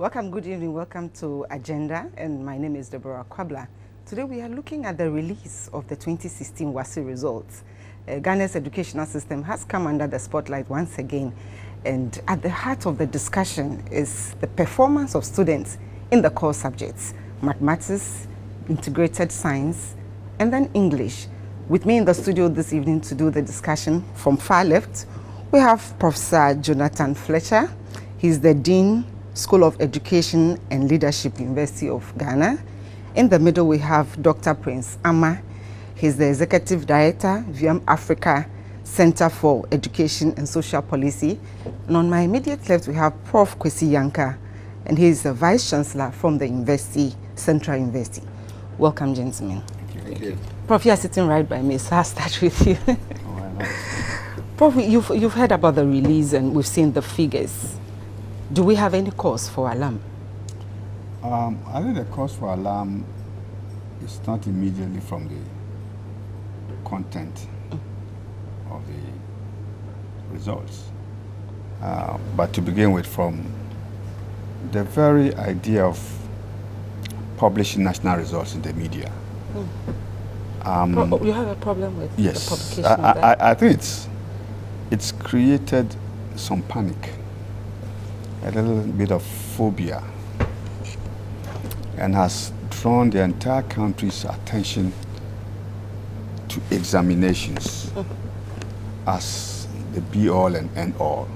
Welcome, good evening, welcome to Agenda, and my name is Deborah Kwabla. Today we are looking at the release of the 2016 WASSCE results. Ghana's educational system has come under the spotlight once again, and at the heart of the discussion is the performance of students in the core subjects, mathematics, integrated science, and then English. With me in the studio this evening to do the discussion from far left, we have Professor Jonathan Fletcher. He's the Dean, School of Education and Leadership, University of Ghana. In the middle, we have Dr. Prince Amma. He's the Executive Director, VM Africa Center for Education and Social Policy. And on my immediate left, we have Prof. Kwesi Yanka, and he's the Vice Chancellor from the University, Central University. Welcome, gentlemen. Thank you. Prof, you are sitting right by me, so I'll start with you. Prof, you've heard about the release and we've seen the figures. Do we have any cause for alarm? I think the cause for alarm is not immediately from the content of the results, but to begin with, from the very idea of publishing national results in the media. You have a problem with the publication of that? I think it's created some panic, a little bit of phobia, and has drawn the entire country's attention to examinations as the be-all and end-all.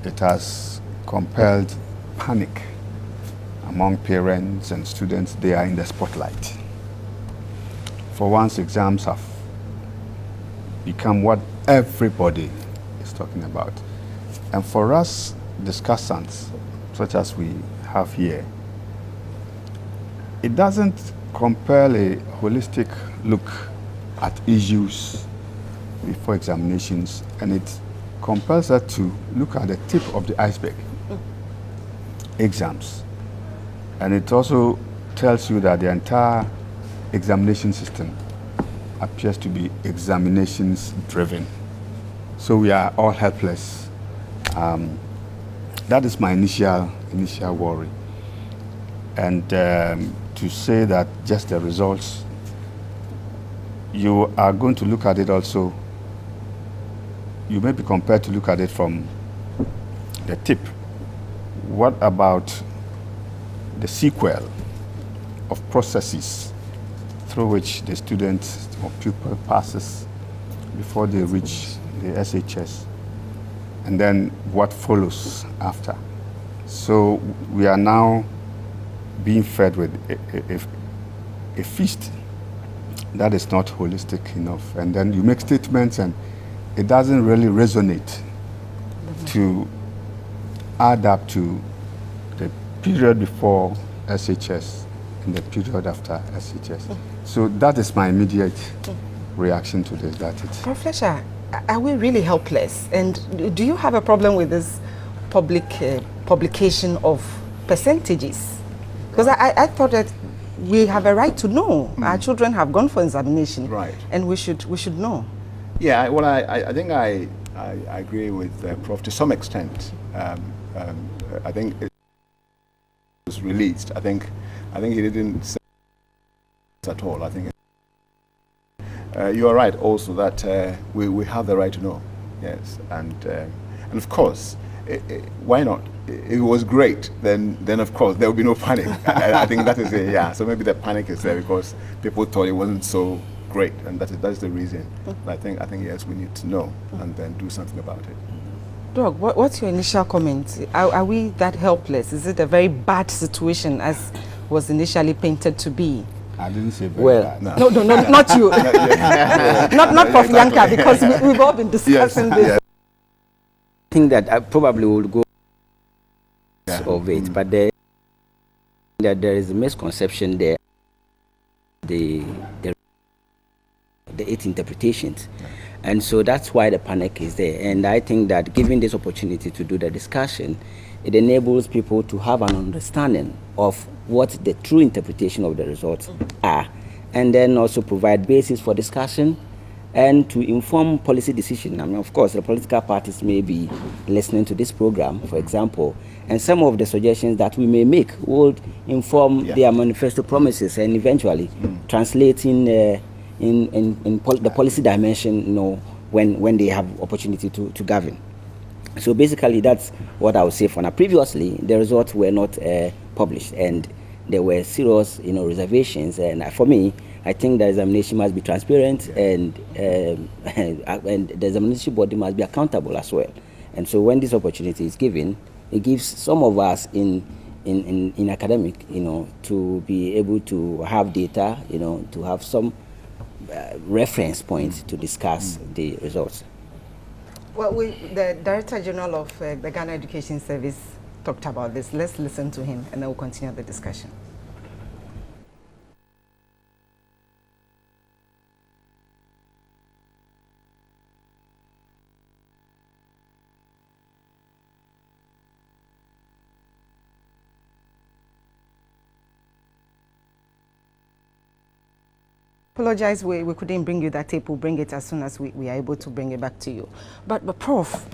It has compelled panic among parents and students. They are in the spotlight. For once, exams have become what everybody is talking about. And for us discussants, such as we have here, it doesn't compel a holistic look at issues before examinations, and it compels us to look at the tip of the iceberg, exams. And it also tells you that the entire examination system appears to be examinations driven. So we are all helpless. That is my initial worry. And to say that just the results, you are going to look at it also, you may be compared to look at it from the tip. What about the sequel of processes through which the student or pupil passes before they reach the SHS, and then what follows after? So we are now being fed with a feast that is not holistic enough, and then you make statements and it doesn't really resonate to add up to the period before SHS and the period after SHS. So that is my immediate reaction to this. That it. Professor, are we really helpless? And do you have a problem with this publication of percentages? Because I thought that we have a right to know. Our children have gone for examination, right? And we should know. Yeah, well, I think I agree with Prof to some extent. I think it was released. I think he didn't say at all. I think you are right also that we have the right to know. Yes, and of course, why not? If it was great, then of course there will be no panic. I think that is it. Yeah. So maybe the panic is there because people thought it wasn't so great, and that's the reason. I think yes, we need to know and then do something about it. Doug, what's your initial comment? Are we that helpless? Is it a very bad situation as was initially painted to be? I didn't say very bad. No, not you. not Prof. Yanka, because we've all been discussing this. I think that I probably would go of it, but there is a misconception there. The 8 interpretations, and so that's why the panic is there. And I think that given this opportunity to do the discussion, it enables people to have an understanding of what the true interpretation of the results are, and then also provide basis for discussion and to inform policy decision. I mean, of course, the political parties may be listening to this program, for example, and some of the suggestions that we may make would inform their manifesto promises and eventually translating the policy dimension, you know, when they have opportunity to govern. So basically, that's what I would say for now. Previously, the results were not published, and there were serious, you know, reservations. And for me, I think the examination must be transparent, and the examination body must be accountable as well. And so, when this opportunity is given, it gives some of us in academic, you know, to be able to have data, you know, to have some reference points to discuss the results. Well, the Director General of the Ghana Education Service talked about this. Let's listen to him, and then we'll continue the discussion. Apologize, we couldn't bring you that tape. We'll bring it as soon as we are able to bring it back to you. But Prof,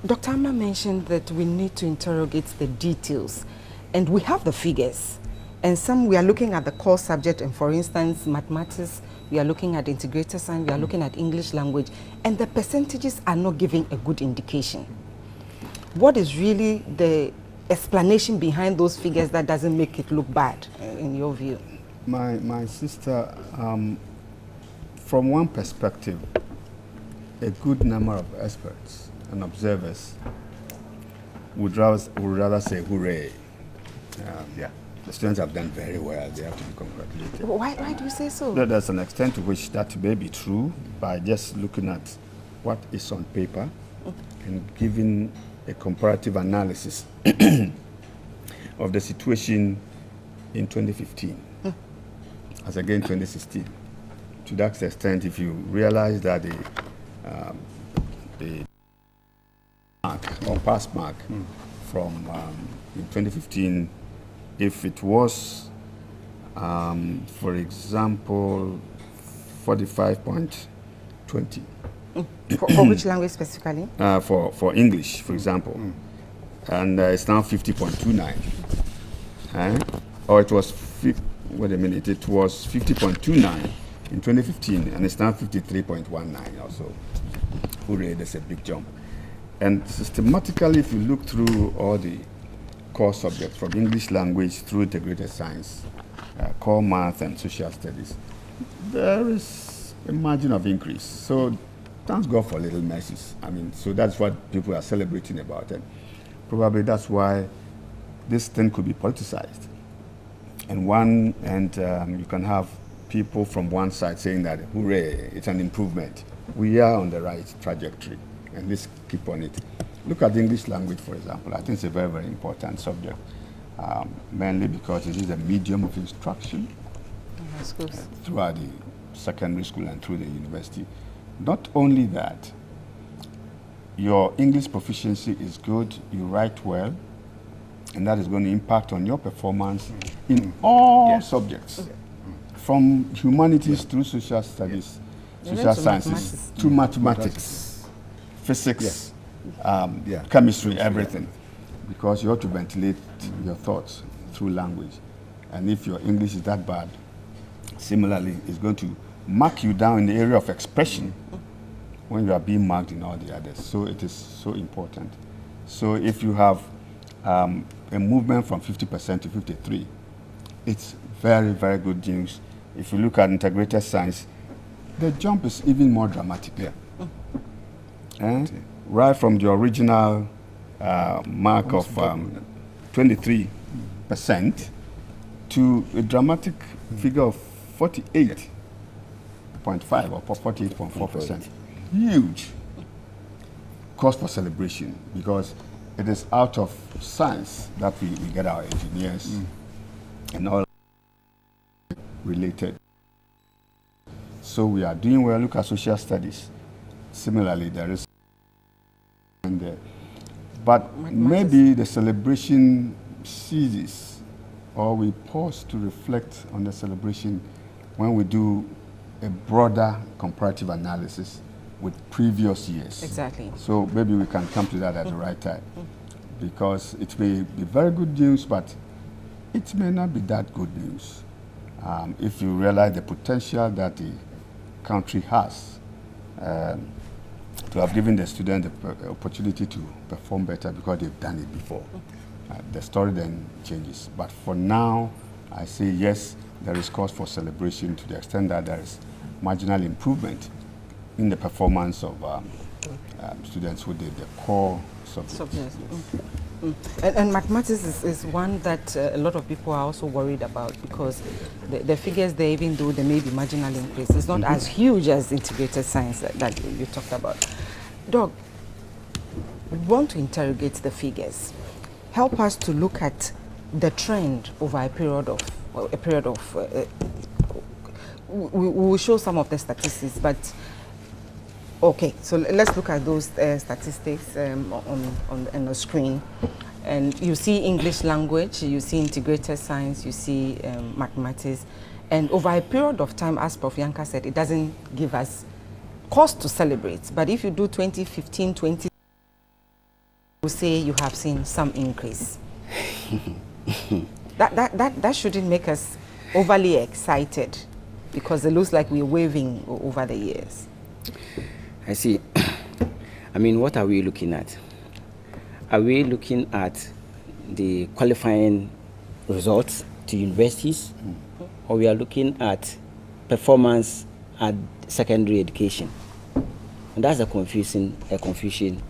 Dr. Amma mentioned that we need to interrogate the details, and we have the figures. And some we are looking at the core subject, and for instance, mathematics, we are looking at integrated science, we are looking at English language, and the percentages are not giving a good indication. What is really the explanation behind those figures that doesn't make it look bad, in your view? My sister, from one perspective, a good number of experts and observers would rather say hooray. The students have done very well. They have to be congratulated. Why do you say so? There's an extent to which that may be true by just looking at what is on paper and giving a comparative analysis of the situation in 2015. As again 2016. To that extent, if you realize that the mark or pass mark from in 2015, if it was, for example, 45.20. For which language specifically? For English, for example. And it's now 50.29. Or it was wait a minute, it was 50.29 in 2015, and it's now 53.19 also. Hooray, that's a big jump. And systematically, if you look through all the core subjects, from English language through integrated science, core math and social studies, there is a margin of increase. So thanks God for little mercies. I mean, so that's what people are celebrating about. And probably that's why this thing could be politicized. And you can have people from one side saying that, hooray, it's an improvement. We are on the right trajectory, and let's keep on it. Look at the English language, for example. I think it's a very, very important subject, mainly because it is a medium of instruction throughout the secondary school and through the university. Not only that, your English proficiency is good, you write well, and that is going to impact on your performance in all subjects, from humanities through social studies, social sciences, to mathematics, physics, chemistry, everything. Because you have to ventilate your thoughts through language. And if your English is that bad, similarly, it's going to mark you down in the area of expression when you are being marked in all the others. So it is so important. So if you have a movement from 50% to 53%, it's very, very good news. If you look at integrated science, the jump is even more dramatic. Right from the original mark of 23% to a dramatic figure of 48.5 or 48.4%. Huge cause for celebration, because it is out of science that we get our engineers and all related. So we are doing well. Look at social studies. Similarly, there is but maybe the celebration ceases, or we pause to reflect on the celebration when we do a broader comparative analysis with previous years. Exactly. So maybe we can come to that at the right time. Because it may be very good news, but it may not be that good news. If you realize the potential that the country has to have given the student the opportunity to perform better because they've done it before. The story then changes. But for now, I say yes, there is cause for celebration to the extent that there is marginal improvement in the performance of students who did the core subjects. And mathematics is one that a lot of people are also worried about, because the figures there, even though there may be marginal increase, it's not as huge as integrated science that you talked about. Doug, we want to interrogate the figures. Help us to look at the trend over a period of we will show some of the statistics, but okay, so let's look at those statistics on the screen. And you see English language, you see integrated science, you see mathematics. And over a period of time, as Prof. Yanka said, it doesn't give us cause to celebrate. But if you do 2015, 20, you say you have seen some increase. that shouldn't make us overly excited, because it looks like we're waving over the years. I see. I mean, what are we looking at? Are we looking at the qualifying results to universities, or we are looking at performance at secondary education? And that's a confusion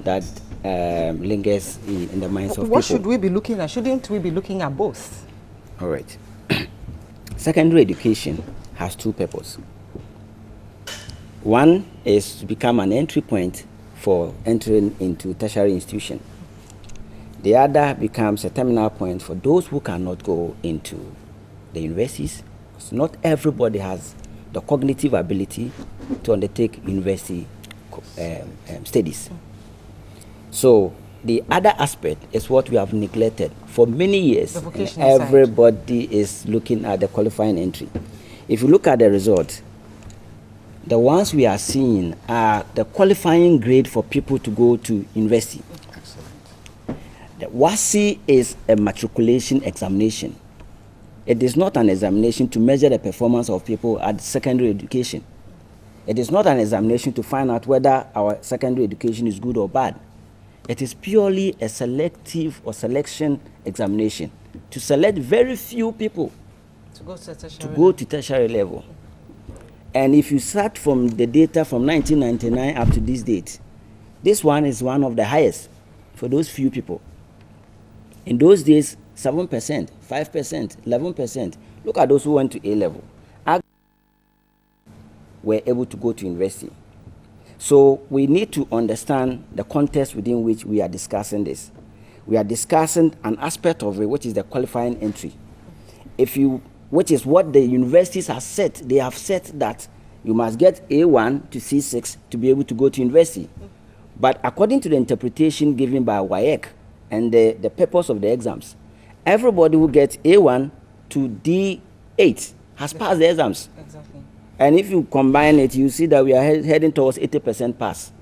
that lingers in the minds of people. What should we be looking at? Shouldn't we be looking at both? All right. Secondary education has two purposes. One is to become an entry point for entering into tertiary institution. The other becomes a terminal point for those who cannot go into the universities. So not everybody has the cognitive ability to undertake university studies. So the other aspect is what we have neglected for many years. And everybody is looking at the qualifying entry. If you look at the result, the ones we are seeing are the qualifying grade for people to go to university. Excellent. The WASSCE is a matriculation examination. It is not an examination to measure the performance of people at secondary education. It is not an examination to find out whether our secondary education is good or bad. It is purely a selective or selection examination to select very few people to go to tertiary level. And if you start from the data from 1999 up to this date, this one is one of the highest for those few people. In those days, 7%, 5%, 11%. Look at those who went to A-level. Were able to go to university. So we need to understand the context within which we are discussing this. We are discussing an aspect of it, which is the qualifying entry. Which is what the universities have set. They have set that you must get A1 to C6 to be able to go to university. But according to the interpretation given by WAEC and the purpose of the exams, everybody who gets A1 to D8 has passed the exams. Exactly. And if you combine it, you see that we are heading towards 80% pass.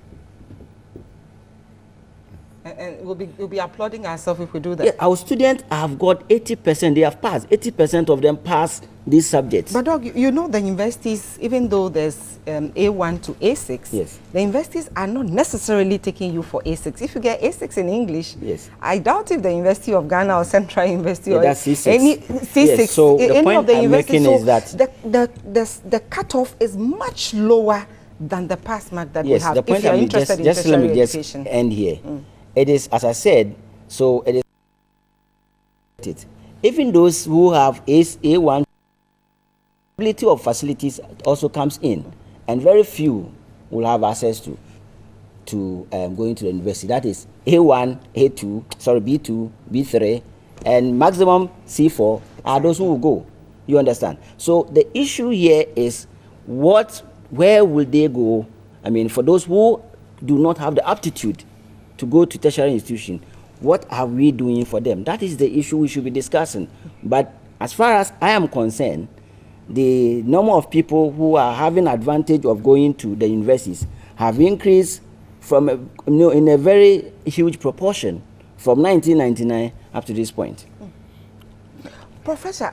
And we'll be applauding ourselves if we do that. Yeah, our students have got 80%, they have passed. 80% of them pass these subjects. But Doug, you know the universities, even though there's A1 to A6, yes, the universities are not necessarily taking you for A6. If you get A6 in English, yes, I doubt if the University of Ghana or Central University or that's C6. Any C6, yes, so the any point of the I'm making is that the cutoff is much lower than the pass mark that yes, we have. The point if you're interested in just let me education. just end here. It is, as I said, so it is. Even those who have A1, ability of facilities also comes in, and very few will have access to going to the university. That is A1, B2, B3, and maximum C4 are those who will go. You understand? So the issue here is where will they go? I mean, for those who do not have the aptitude to go to tertiary institution, what are we doing for them? That is the issue we should be discussing. But as far as I am concerned, the number of people who are having advantage of going to the universities have increased from in a very huge proportion from 1999 up to this point. Professor,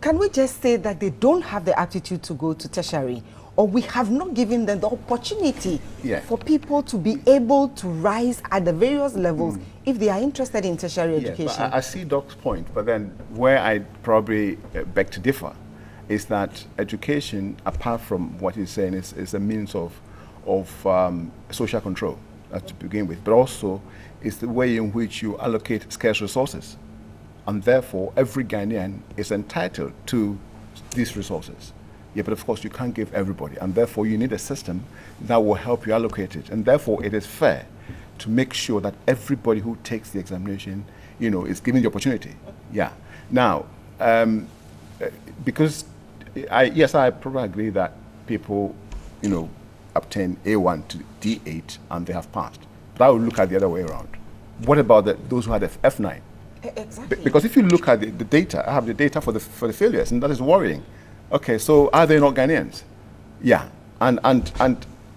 can we just say that they don't have the aptitude to go to tertiary, or we have not given them the opportunity for people to be able to rise at the various levels if they are interested in tertiary education? I see Doc's point, but then where I probably beg to differ is that education, apart from what he's saying, is a means of social control to begin with, but also is the way in which you allocate scarce resources. And therefore, every Ghanaian is entitled to these resources. Yeah, but of course, you can't give everybody. And therefore, you need a system that will help you allocate it. And therefore, it is fair to make sure that everybody who takes the examination, you know, is given the opportunity. Yeah. Now, because, yes, I probably agree that people, you know, obtain A1 to D8 and they have passed. But I would look at the other way around. What about those who had F9? Exactly. Because if you look at the data, I have the data for the failures, and that is worrying. Okay, so are they not Ghanaians? Yeah, and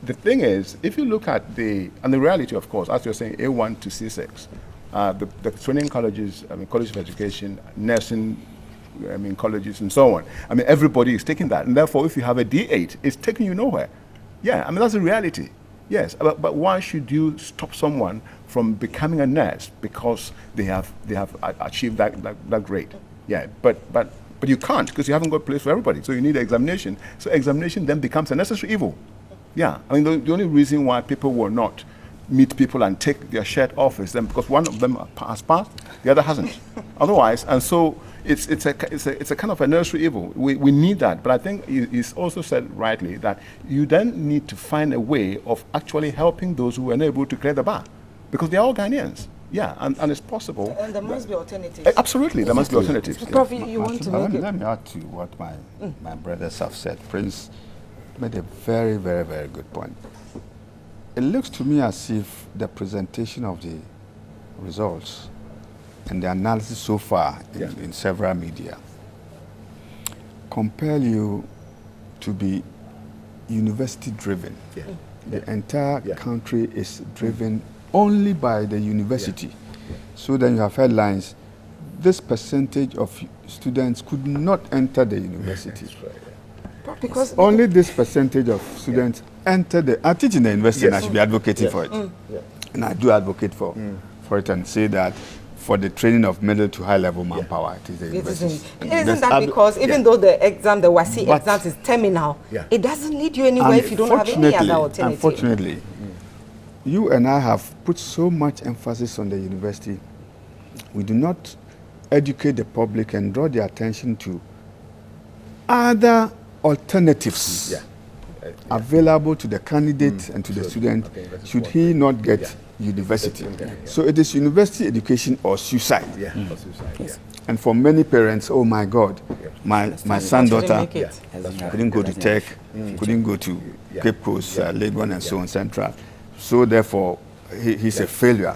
the thing is, if you look at the reality, of course, as you're saying, A1 to C6, the training colleges, I mean, colleges of education, nursing, I mean, colleges, and so on. I mean, everybody is taking that, and therefore, if you have a D8, it's taking you nowhere. Yeah, I mean, that's the reality. Yes, but why should you stop someone from becoming a nurse because they have achieved that grade? Yeah, but you can't, because you haven't got a place for everybody. So you need an examination. So examination then becomes a necessary evil. Yeah, I mean, the only reason why people will not meet people and take their shirt off is then because one of them has passed, the other hasn't. Otherwise, and so it's a kind of a nursery evil. We need that, but I think he's also said rightly that you then need to find a way of actually helping those who are unable to clear the bar, because they're all Ghanaians. Yeah, and it's possible. And there must be alternatives. Absolutely, there must be alternatives. Prof, you want to make it? Let me add to what my brothers have said. Prince made a very, very, very good point. It looks to me as if the presentation of the results and the analysis so far in several media compel you to be university-driven. Yeah. The entire country is driven only by the university. Yeah. So then you have headlines, this percentage of students could not enter the university. That's right, yeah. Because only this percentage of students enter the... I teach in the university and I should be advocating for it. And I do advocate for it and say that for the training of middle to high level manpower, it is the university. Isn't that because even though the exam, the WASSCE exam is terminal, it doesn't lead you anywhere if you don't have any other alternative? Unfortunately, you and I have put so much emphasis on the university. We do not educate the public and draw their attention to other alternatives available to the candidate and to the student should he not get university. So it is university education or suicide. And for many parents, oh my God, my son, daughter couldn't go to Tech, couldn't go to Cape Coast, Legon and so on, Central. So therefore, he's a failure.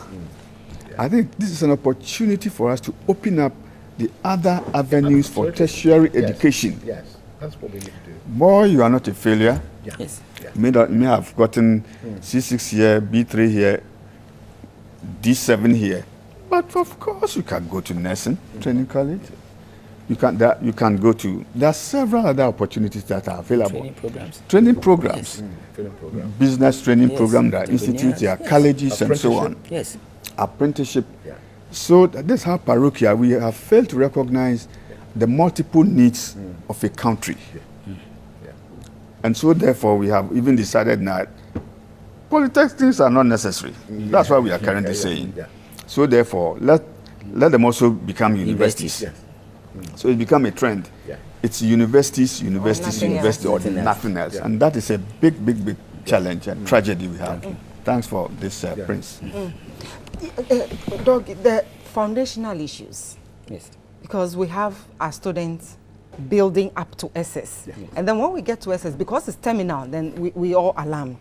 I think this is an opportunity for us to open up the other avenues for tertiary education. Yes, that's what we need to do. Boy, you are not a failure. Yes. You may have gotten C6 here, B3 here, D7 here. But of course, you can go to nursing training college. You can go to... There are several other opportunities that are available. Training programs. Business training programs, there are institutes, there are colleges and so on. Yes. Apprenticeship. So this is how parochial we have failed to recognize the multiple needs of a country. And so therefore we have even decided that polytechnics are not necessary. That's what we are currently saying. So therefore let them also become universities. So it become a trend. It's universities, or nothing else. And that is a big challenge and tragedy we have. Thanks for this, Prince. Doug, the foundational issues. Yes. Because we have our students building up to SS. And then when we get to SS, because it's terminal, then we all alarm.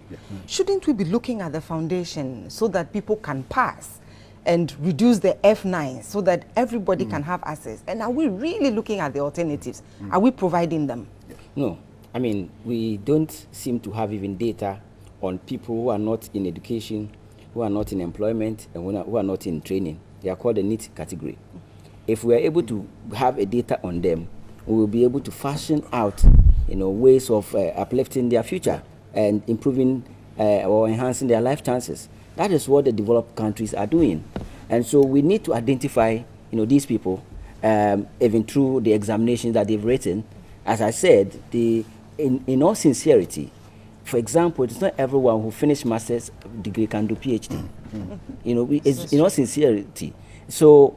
Shouldn't we be looking at the foundation so that people can pass and reduce the F9 so that everybody can have access? And are we really looking at the alternatives? Are we providing them? No. I mean, we don't seem to have even data on people who are not in education, who are not in employment, and who are not in training. They are called the NEET category. If we are able to have a data on them, we will be able to fashion out, ways of uplifting their future and improving or enhancing their life chances. That is what the developed countries are doing. And so we need to identify, these people, even through the examinations that they've written. As I said, in all sincerity, for example, it's not everyone who finished master's degree can do PhD. It's in all sincerity. So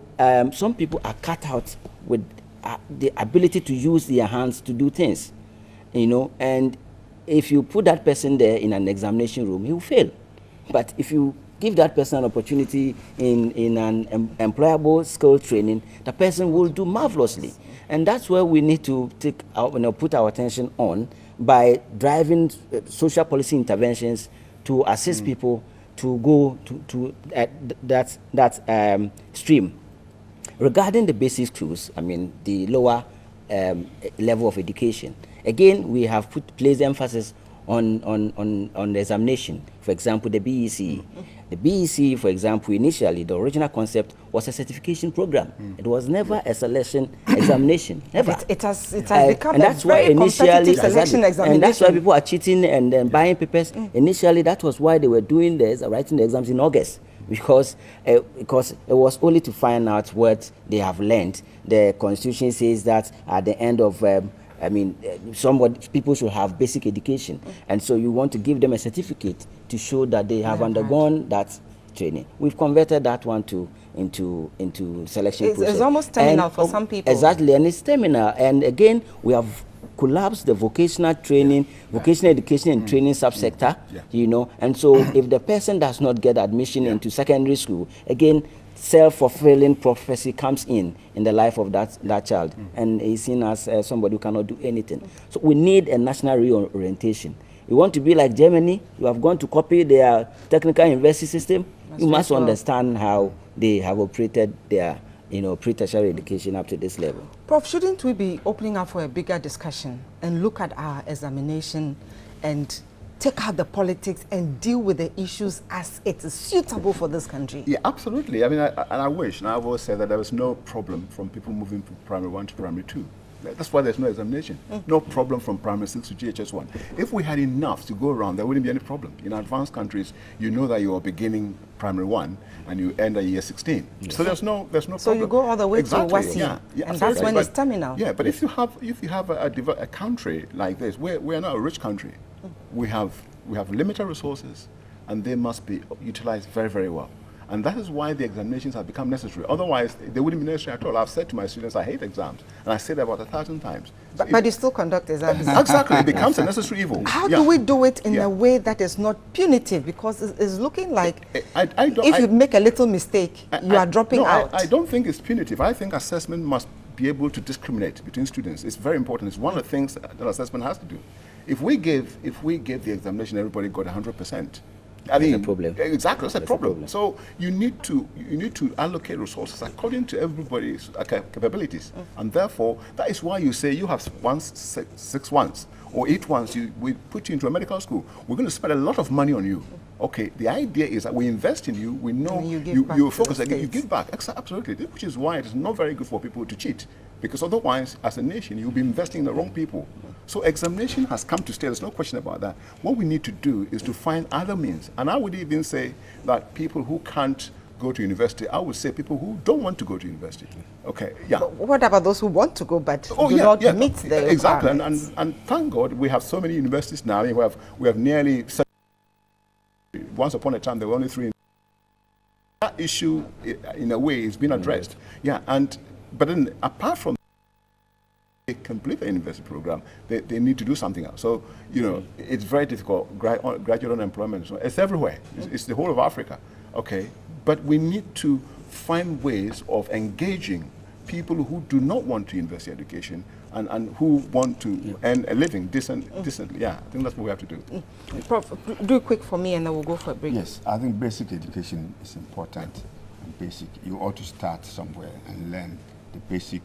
some people are cut out with the ability to use their hands to do things, and if you put that person there in an examination room, he will fail. But if you give that person an opportunity in an employable skill training, the person will do marvelously. And that's where we need to put our attention on by driving social policy interventions to assist people to go to that stream. Regarding the basic schools, I mean the lower level of education, again we have placed emphasis on the examination. For example, the BECE. The BECE, for example, initially the original concept was a certification program. It was never a selection examination. Never. It has become and that's a very why competitive selection examination. And that's why people are cheating and buying papers. Initially, that was why they were doing this, writing the exams in August, because it was only to find out what they have learned. The Constitution says that at the end of people should have basic education, and so you want to give them a certificate to show that they have undergone that training. We've converted that one into selection process. It's almost terminal for some people. Exactly, and it's terminal. And again, we have collapsed the vocational training, vocational education and training subsector. And so if the person does not get admission into secondary school, again, self-fulfilling prophecy comes in the life of that child, and is seen as somebody who cannot do anything. So we need a national reorientation. You want to be like Germany, you have gone to copy their technical university system, you must understand how they have operated their pre-tertiary education up to this level. Prof, shouldn't we be opening up for a bigger discussion and look at our examination and take out the politics and deal with the issues as it is suitable for this country? Yeah, absolutely. I mean, I wish, and I've always said that there was no problem from people moving from primary 1 to primary 2. That's why there's no examination. No problem from primary 6 to GHS 1. If we had enough to go around, there wouldn't be any problem. In advanced countries, you know that you are beginning primary 1 and you end at year 16. Yes. So there's no problem. So you go all the way to WASSCE, and that's when it's terminal. Yeah, but if you have a country like this, we're not a rich country. We have limited resources, and they must be utilized very, very well. And that is why the examinations have become necessary. Otherwise, they wouldn't be necessary at all. I've said to my students, I hate exams. And I say that about 1,000 times. But you still conduct exams. Exactly. It becomes a necessary evil. How do we do it in a way that is not punitive? Because it's looking like if you make a little mistake, you are dropping out. I don't think it's punitive. I think assessment must be able to discriminate between students. It's very important. It's one of the things that assessment has to do. If we gave the examination, everybody got 100%. I mean, that's a problem. Exactly, that's a problem. So you need to allocate resources according to everybody's capabilities, and therefore that is why you say you have 6 ones or 8 ones. We put you into a medical school. We're going to spend a lot of money on you. Okay, the idea is that we invest in you. We know you focus again. You give back. Absolutely, which is why it is not very good for people to cheat, because otherwise, as a nation, you'll be investing in the wrong people. So examination has come to stay. There's no question about that. What we need to do is to find other means. And I would even say that people who can't go to university, I would say people who don't want to go to university. Okay, yeah. But what about those who want to go but do not meet the exactly. requirements? And thank God we have so many universities now. We have nearly 7. Once upon a time there were only 3. That issue, in a way, is being addressed. Yeah, but then apart from they complete the university program, they need to do something else. So, it's very difficult. Graduate unemployment, it's everywhere. It's the whole of Africa. Okay, but we need to find ways of engaging people who do not want to invest in education and who want to earn a living decently. Yeah, I think that's what we have to do. Prof, do it quick for me and then we'll go for a break. Yes, I think basic education is important. You ought to start somewhere and learn the basic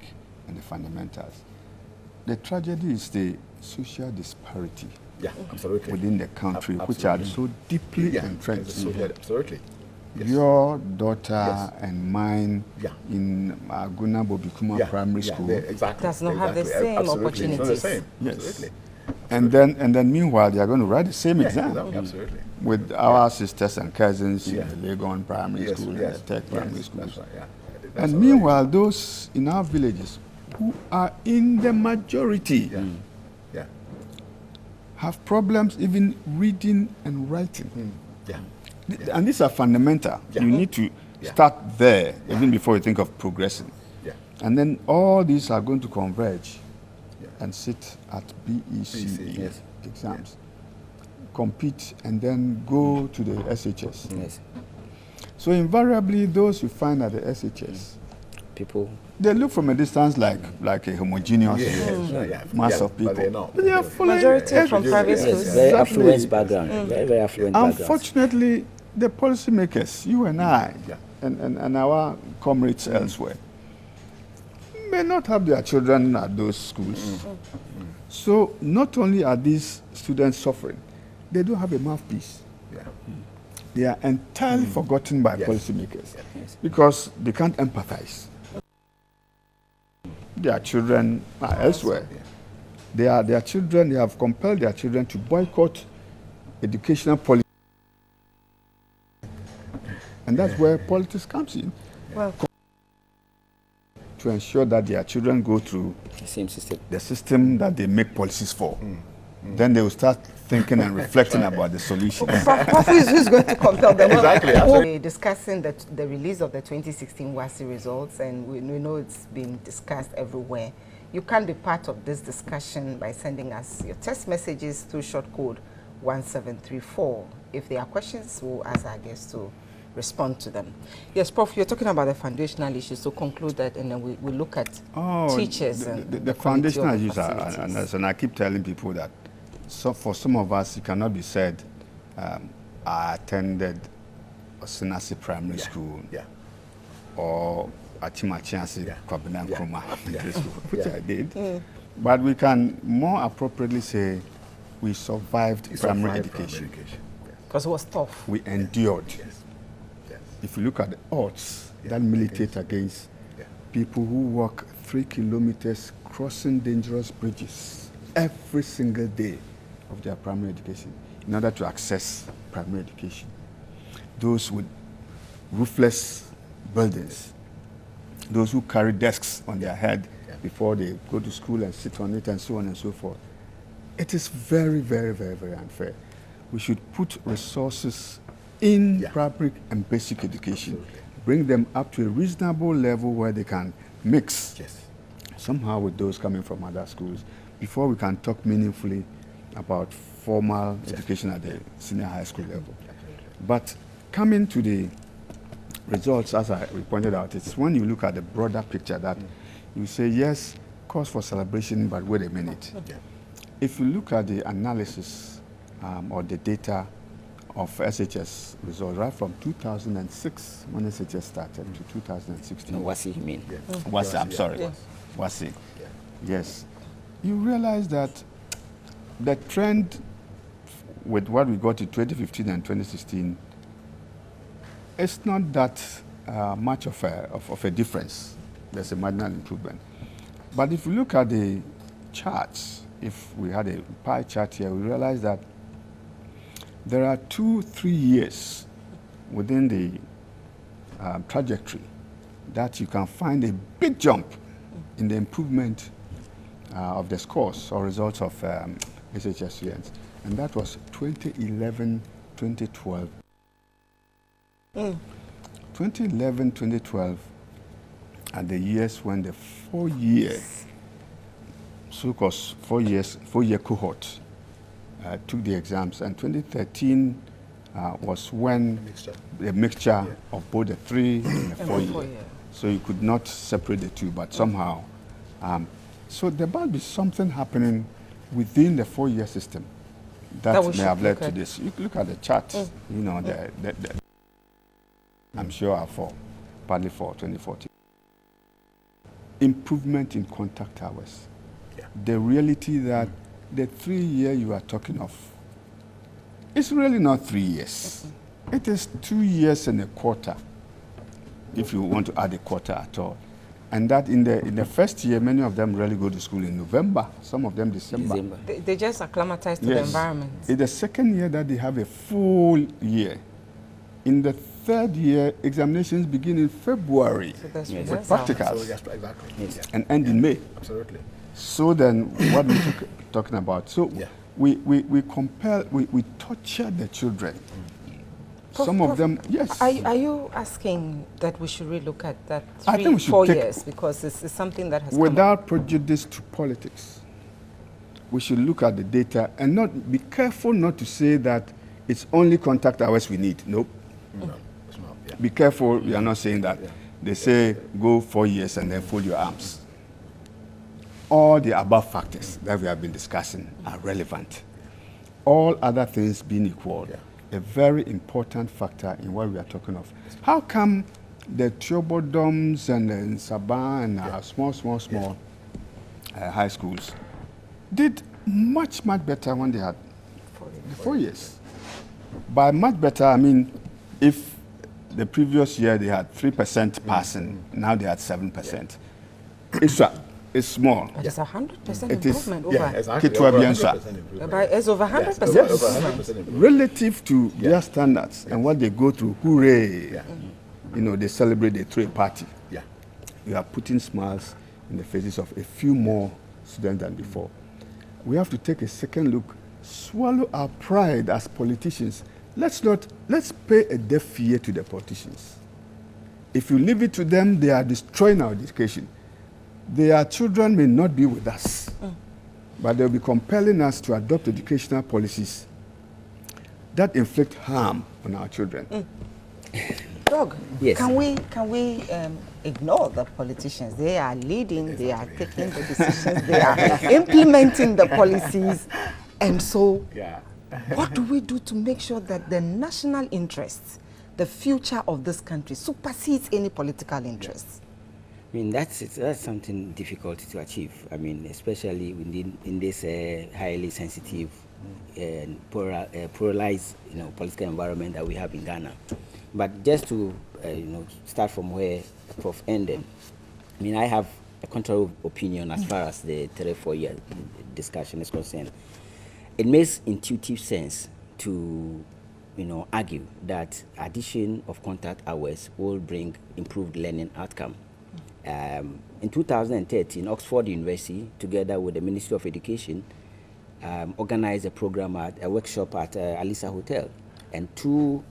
and the fundamentals. the tragedy is the social disparity absolutely. within the country, which are so deeply entrenched. Absolutely. Yes. Your daughter and mine in Aguna Bobikuma Primary School exactly. Does not have the same opportunities. It's not the same. Yes. Absolutely. And then meanwhile, they are going to write the same exam. Absolutely. With our sisters and cousins in the Legon Primary School and the Tech Primary School. That's right, And meanwhile, those in our villages who are in the majority have problems even reading and writing. And these are fundamental. You need to start there even before you think of progressing. And then all these are going to converge and sit at BECE exams, compete, and then go to the SHS. So invariably, those you find at the SHS, people, they look from a distance like a homogeneous mass of people. But they are fully majority from private schools. very affluent background, very affluent background. Unfortunately, the policymakers, you and I, and our comrades elsewhere, may not have their children at those schools. So not only are these students suffering, they don't have a mouthpiece. They are entirely forgotten by policymakers because they can't empathize. Their children are elsewhere. Their children, they have compelled their children to boycott educational policy. And that's where politics comes in. Well, to ensure that their children go through the system that they make policies for. Then they will start thinking and reflecting about the solutions. who's going to compel them? Exactly. We're discussing the release of the 2016 WASSCE results, and we know it's been discussed everywhere. You can be part of this discussion by sending us your text messages through short code 1734. If there are questions, we'll ask our guests to respond to them. Yes, Prof, you're talking about the foundational issues, so conclude that, and then we look at teachers. The foundational issues are, and I keep telling people that for some of us, it cannot be said, I attended Osinasi Primary School or Achimachiansi Kwabena Nkrumah, which I did. But we can more appropriately say we survived primary education. Because it was tough. We endured. If you look at the odds that militate against people who walk 3 kilometers crossing dangerous bridges every single day of their primary education in order to access primary education. Those with roofless buildings, those who carry desks on their head before they go to school and sit on it and so on and so forth. It is very, very, very, very unfair. We should put resources in primary and basic education, bring them up to a reasonable level where they can mix somehow with those coming from other schools before we can talk meaningfully about formal education at the senior high school level. But coming to the results, as we pointed out, it's when you look at the broader picture that you say, yes, cause for celebration, but wait a minute. If you look at the analysis or the data of SHS results right from 2006 when SHS started to 2016. WASSCE, you mean? WASSCE, I'm sorry. WASSCE. Yes. You realize that the trend with what we got in 2015 and 2016 is not that much of a difference. There's a marginal improvement. But if you look at the charts, if we had a pie chart here, we realize that there are 2-3 years within the trajectory that you can find a big jump in the improvement of the scores or results of SHS students. And that was 2011, 2012. 2011, 2012 are the years when the 4-year, so-called 4-year cohort took the exams, and 2013 was when the mixture of both the 3 and the 4-year. So you could not separate the two, but somehow. So there must be something happening within the 4-year system that may have led to this. You look at the charts, you know, I'm sure are partly for 2014. Improvement in contact hours. the reality that the 3 year you are talking of, it's really not 3 years. It is 2 years and a quarter, if you want to add a quarter at all. And that in the first year, many of them really go to school in November, some of them December. They just acclimatize to the environment. In the second year that they have a full year. In the third year, examinations begin in February with practicals and end in May. Absolutely. So then, what we're talking about, so we compel, we torture the children. Some of them, yes. Are you asking that we should relook at that I think we should 4 years, because it's something that has without prejudice to politics, we should look at the data and not be careful not to say that it's only contact hours we need. Nope. No, it's not. Yeah. Be careful, we are not saying that. They say go 4 years and then fold your arms. All the above factors that we have been discussing are relevant. All other things being equal, a very important factor in what we are talking of. How come the Tiobodoms and the Sabah and small high schools did much better when they had 4 years? By much better, I mean, if the previous year they had 3% passing, now they had 7%. It's small. But it's 100% It is, improvement over. It's over 100% improvement. It's over 100%. Yes, over 100% improvement. Relative to their standards and what they go through, hooray! You know, they celebrate the trade party. We are putting smiles in the faces of a few more students than before. We have to take a second look, swallow our pride as politicians. Let's pay a deaf ear to the politicians. If you leave it to them, they are destroying our education. Their children may not be with us, but they'll be compelling us to adopt educational policies that inflict harm on our children. Dog, yes. Can we ignore the politicians? They are leading, they are taking the decisions, they are implementing the policies, and so what do we do to make sure that the national interests, the future of this country, supersedes any political interests? I mean, that's something difficult to achieve. I mean, especially in this highly sensitive and polarized, political environment that we have in Ghana. But just to, start from where Prof ended, I mean, I have a contrary opinion as far as the 3-4 year discussion is concerned. It makes intuitive sense to, argue that addition of contact hours will bring improved learning outcome. In 2013, Oxford University, together with the Ministry of Education, organized a workshop at Alisa Hotel, and two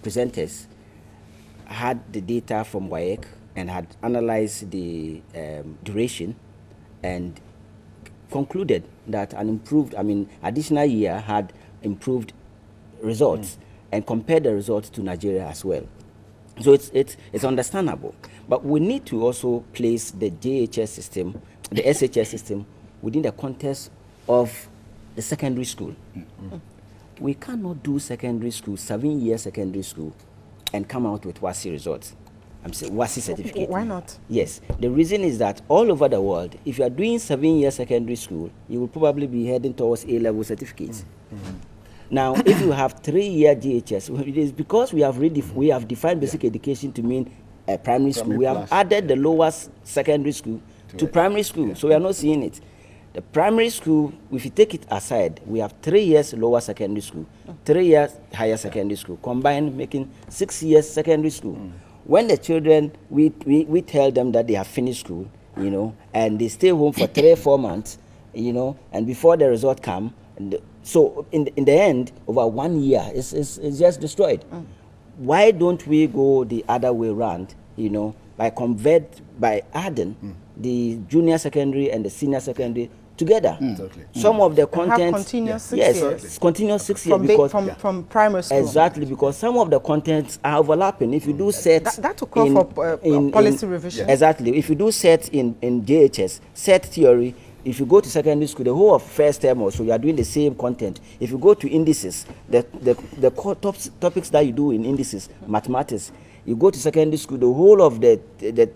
presenters had the data from WAEC and had analyzed the duration and concluded that additional year had improved results and compared the results to Nigeria as well. So it's understandable, but we need to also place the JHS system, the SHS system, within the context of the secondary school. We cannot do secondary school, 7-year secondary school, and come out with WASSCE results. I'm saying WASSCE certificate. Why not? Yes, the reason is that all over the world, if you are doing 7-year secondary school, you will probably be heading towards A-level certificates. Now, if you have 3-year GHS, it is because we have defined basic education to mean primary school. We have added the lowest secondary school to primary school, so we are not seeing it. The primary school, if you take it aside, we have 3 years lower secondary school, 3 years higher secondary school, combined making 6 years secondary school. When the children, we tell them that they have finished school, and they stay home for 3-4 months, and before the result come, so in the end, over 1 year, it's just destroyed. Why don't we go the other way around, by adding the junior secondary and the senior secondary together? Some of the content, continuous 6 years. Continuous 6 years from primary school. Exactly, because some of the contents are overlapping. If you do sets, that will call for policy revision. Exactly, if you do sets in JHS, set theory if you go to secondary school, the whole of first term or so, you are doing the same content. If you go to indices, the core topics that you do in indices, mathematics, you go to secondary school, the whole of the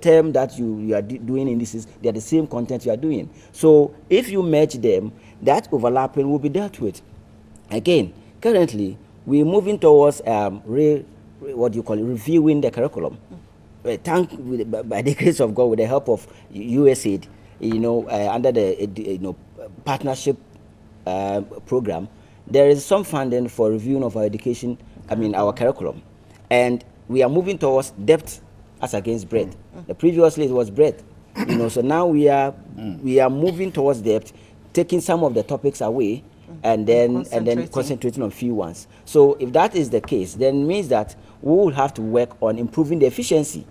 term that you are doing indices, they are the same content you are doing. So if you merge them, that overlapping will be dealt with. Again, currently, we're moving towards what do you call it, reviewing the curriculum. By the grace of God, with the help of USAID, under the partnership program, there is some funding for reviewing of our education, our curriculum. And we are moving towards depth as against breadth. Previously it was breadth, so now we are moving towards depth, taking some of the topics away and then concentrating on few ones. So if that is the case, then it means that we will have to work on improving the efficiency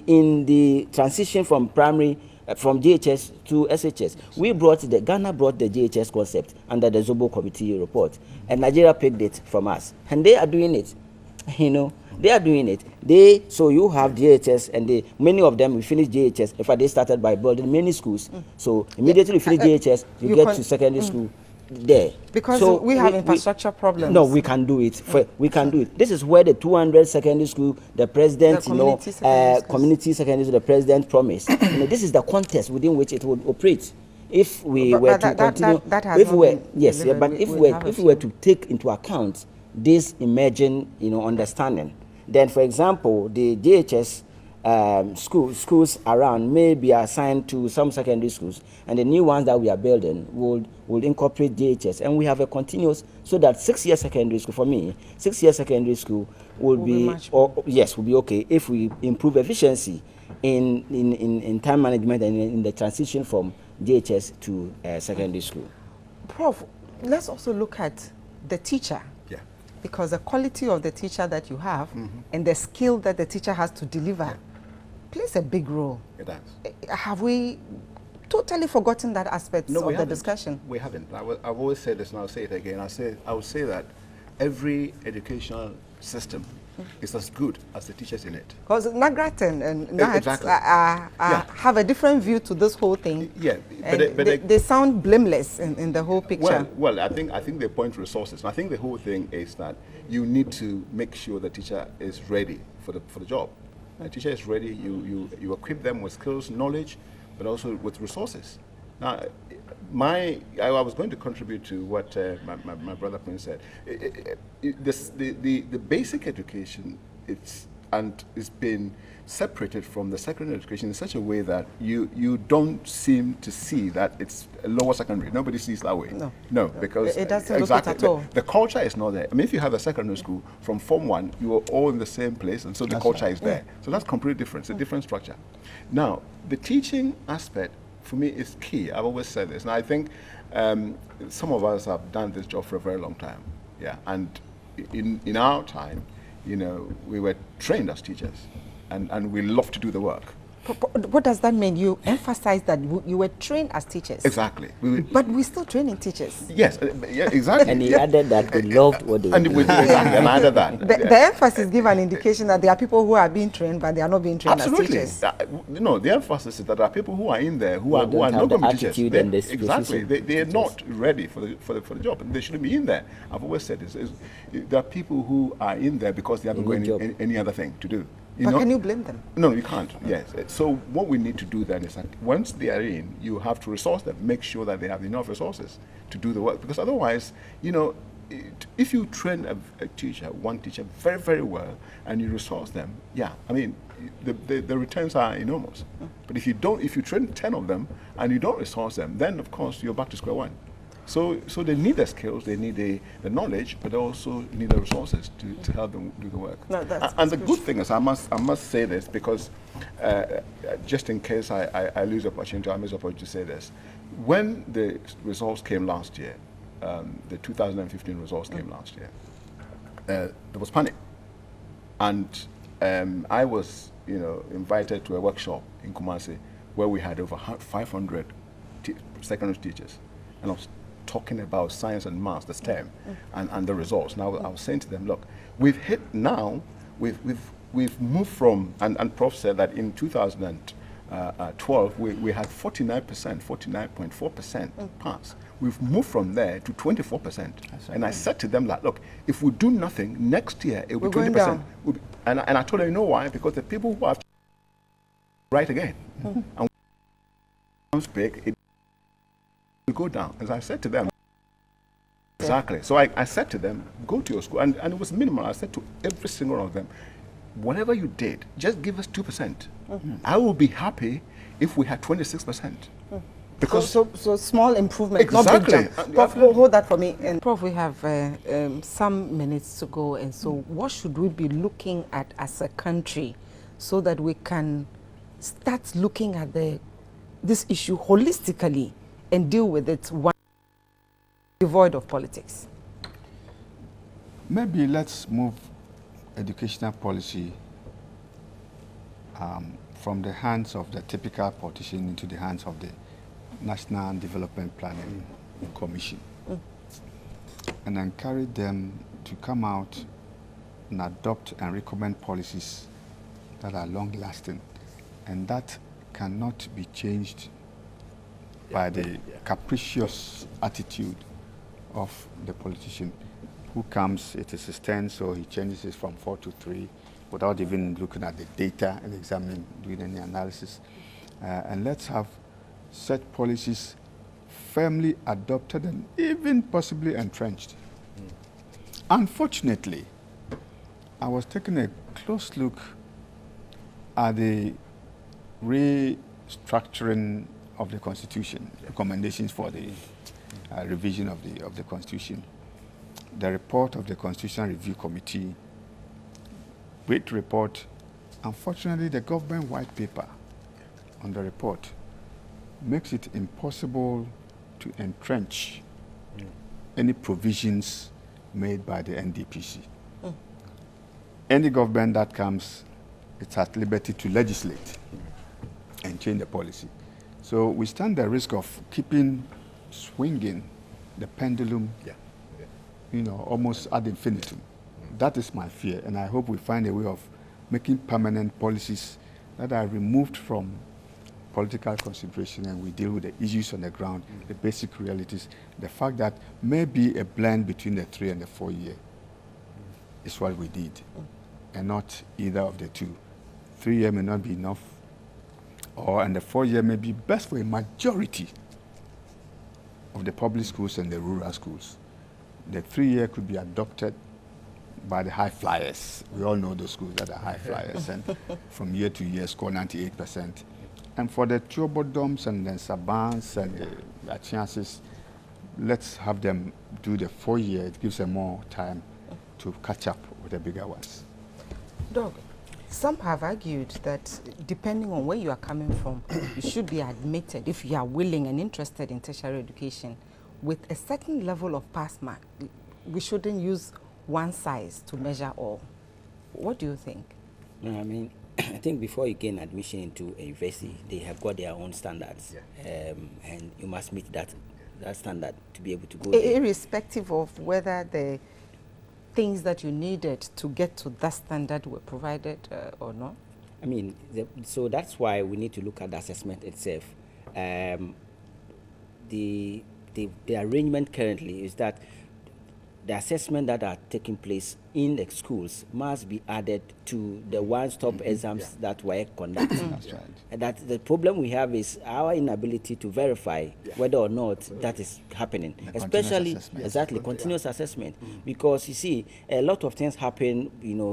in the transition from primary, from JHS to SHS. Ghana brought the JHS concept under the Zobo Committee report, and Nigeria picked it from us, and they are doing it. They are doing it. So you have JHS, and many of them will finish JHS. In fact, they started by building many schools. So immediately you finish JHS, you get to secondary school there. Because so we have infrastructure problems. No, we can do it. We can do it. This is where the 200 secondary school, the president, community secondary school, the president promised. This is the context within which it would operate. If we were to continue, if we were to take into account this emerging, understanding, then, for example, the JHS schools around may be assigned to some secondary schools, and the new ones that we are building will incorporate JHS, and we have a continuous, so that 6-year secondary school, for me, 6-year secondary school will be okay if we improve efficiency in time management and in the transition from JHS to secondary school. Prof, let's also look at the teacher. Because the quality of the teacher that you have and the skill that the teacher has to deliver plays a big role. It does. Have we totally forgotten that aspect of the discussion? We haven't. I've always said this, and I'll say it again. I would say that every educational system is as good as the teachers in it. Because Nagrat and Nats have a different view to this whole thing. Yeah, but they sound blameless in the whole picture. Well, I think they point to resources. I think the whole thing is that you need to make sure the teacher is ready for the job. The teacher is ready. You equip them with skills, knowledge, but also with resources. Now, I was going to contribute to what my brother Prince said. The basic education, it's been separated from the secondary education in such a way that you don't seem to see that it's a lower secondary. Nobody sees that way. No, because it doesn't look it at all. The culture is not there. I mean, if you have a secondary school from Form 1, you are all in the same place, and so the culture is there. So that's completely different. It's a different structure. Now, the teaching aspect, for me, is key. I've always said this, and I think some of us have done this job for a very long time. Yeah, and in our time, we were trained as teachers, and we love to do the work. What does that mean? You emphasize that you were trained as teachers. Exactly. But we're still training teachers. Yes, exactly. And he added that we loved what they were doing. Exactly, and I added that. The emphasis gives an indication that there are people who are being trained, but they are not being trained as teachers. The emphasis is that there are people who are in there who are not going to be teachers. Exactly. They are not ready for the job, and they shouldn't be in there. I've always said this. There are people who are in there because they haven't got any other thing to do. But can you blame them? No, you can't. Yes. So what we need to do then is that once they are in, you have to resource them. Make sure that they have enough resources to do the work. Because otherwise, if you train one teacher very, very well, and you resource them, the returns are enormous. But if you train 10 of them and you don't resource them, then of course you're back to square one. So they need the skills, they need the knowledge, but they also need the resources to help them do the work. No, and the good thing is, I must say this, because just in case I lose the opportunity, I miss the opportunity to say this. When the results came last year, the 2015 results came last year, there was panic. And I was invited to a workshop in Kumasi where we had over 500 secondary teachers. And I was talking about science and maths, the STEM, and the results. Now, I was saying to them, look, we've hit now, we've moved from, and Prof said that in 2000, 12, we had 49%, 49.4% pass. We've moved from there to 24%. And I said to them, like, look, if we do nothing, next year it will be 20%. And I told them, you know why? Because the people who have to write again. And once big, it will go down. As I said to them, exactly. So I said to them, go to your school. And it was minimal. I said to every single one of them, whatever you did, just give us 2%. I will be happy if we had 26%. Because so small improvement, exactly. Not big jump. Prof, hold that for me. And Prof, we have some minutes to go. And so what should we be looking at as a country so that we can start looking at this issue holistically and deal with it devoid of politics? Maybe let's move educational policy from the hands of the typical politician into the hands of the National Development Planning Commission, and encourage them to come out and adopt and recommend policies that are long-lasting and that cannot be changed by the capricious attitude of the politician who comes, it is his 10, so he changes it from 4 to 3 without even looking at the data and examining, doing any analysis. And let's have such policies firmly adopted and even possibly entrenched. Unfortunately, I was taking a close look at the restructuring of the Constitution, recommendations for the revision of the Constitution. The report of the Constitutional Review Committee, great report. Unfortunately, the government white paper on the report makes it impossible to entrench any provisions made by the NDPC. Any government that comes, it's at liberty to legislate and change the policy. So we stand the risk of keeping swinging the pendulum, almost ad infinitum. That is my fear, and I hope we find a way of making permanent policies that are removed from political consideration and we deal with the issues on the ground, the basic realities. The fact that maybe a blend between the 3 and the 4 year is what we need, and not either of the two. 3 year may not be enough, and the 4 year may be best for a majority of the public schools and the rural schools. The 3 year could be adopted by the high flyers. We all know those schools that are high flyers, and from year to year score 98%. And for the Tuobodoms and the Sabans and the chances, let's have them do the 4 year. It gives them more time to catch up with the bigger ones. Doug, some have argued that depending on where you are coming from, you should be admitted, if you are willing and interested in tertiary education, with a certain level of pass mark. We shouldn't use one size to measure all. What do you think? No, I mean, I think before you gain admission into a university, they have got their own standards, and you must meet that standard to be able to go there. Irrespective of whether the things that you needed to get to that standard were provided or not? I mean, so that's why we need to look at the assessment itself. The arrangement currently is that the assessment that are taking place in the schools must be added to the one-stop exams that were conducted. That's right. And that the problem we have is our inability to verify whether or not that is happening, especially continuous assessment. Because you see, a lot of things happen,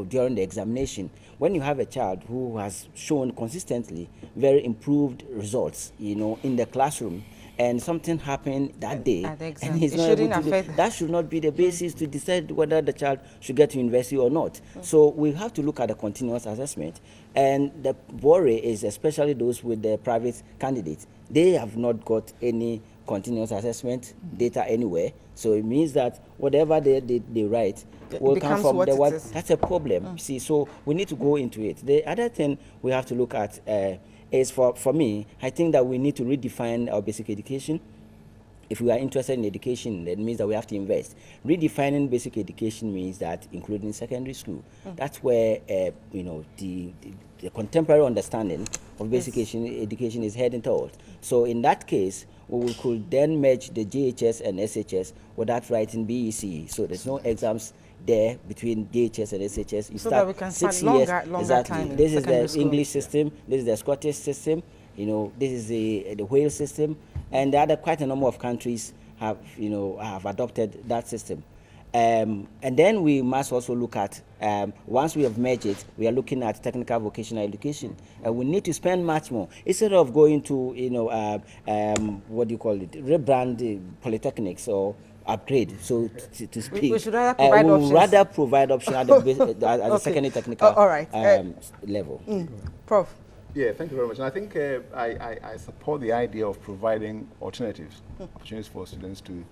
during the examination. When you have a child who has shown consistently very improved results, in the classroom, and something happened that day, and he's not able to do, that should not be the basis to decide whether the child should get to university or not. So we have to look at the continuous assessment. And the worry is especially those with the private candidates. They have not got any continuous assessment data anywhere. So it means that whatever they write will come from the what. That's a problem. See, so we need to go into it. The other thing we have to look at is for me, I think that we need to redefine our basic education. If we are interested in education, that means that we have to invest. Redefining basic education means that including secondary school. That's where the the contemporary understanding of basic education is heading towards. So in that case, we could then merge the JHS and SHS without writing BECE. So there's no exams there between JHS and SHS. You so start that we can 6 start years. longer Exactly. time in This is the school. English system. This is the Scottish system. You know, this is the Wales system, and there are quite a number of countries have adopted that system. And then we must also look at, once we have merged it, we are looking at technical vocational education. And we need to spend much more. Instead of going to, what do you call it, rebrand polytechnics or upgrade, so to speak. We should rather provide options. We rather provide options at the secondary technical all right. level. Prof. Yeah, thank you very much. And I think I support the idea of providing alternatives, opportunities for students to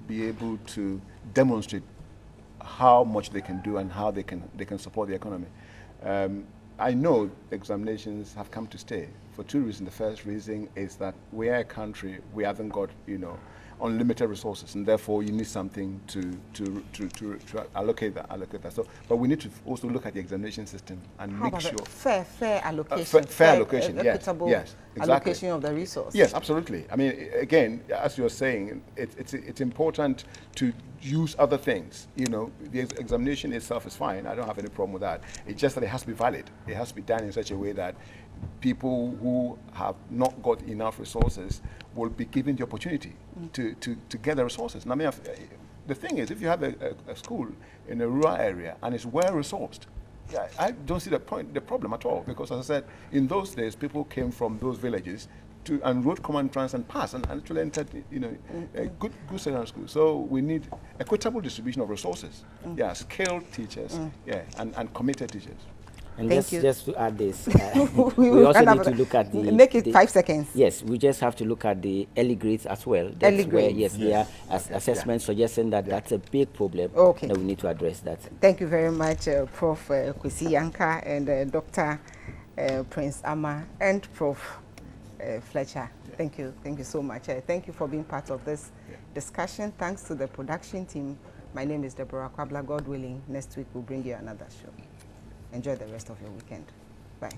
be able to demonstrate how much they can do and how they can support the economy. I know examinations have come to stay for two reasons. The first reason is that we are a country, we haven't got unlimited resources, and therefore you need something to allocate that. So, but we need to also look at the examination system and make sure fair allocation, fair allocation, equitable yes, exactly. allocation of the resource. Yes, absolutely. I mean, again, as you're saying, it's important to use other things. The examination itself is fine. I don't have any problem with that. It's just that it has to be valid. It has to be done in such a way that people who have not got enough resources will be given the opportunity to get the resources. And I mean, the thing is, if you have a school in a rural area and it's well resourced, I don't see the problem at all, because as I said, in those days, people came from those villages and wrote common trans and passed and actually entered, a good secondary school. So we need equitable distribution of resources. Yeah, skilled teachers, and committed teachers. And Thank you. just to add this, we also need to look at the... Make it 5 seconds. Yes, we just have to look at the early grades as well. That's Early where, grades. yes, there are assessments suggesting that that's a big problem. Okay. That we need to address that. Thank you very much, Prof. Kwesi Yanka and Dr. Prince Ama and Prof. Fletcher. Thank you so much. Thank you for being part of this discussion. Thanks to the production team. My name is Deborah Kwabla. God willing, next week we'll bring you another show. Enjoy the rest of your weekend. Bye.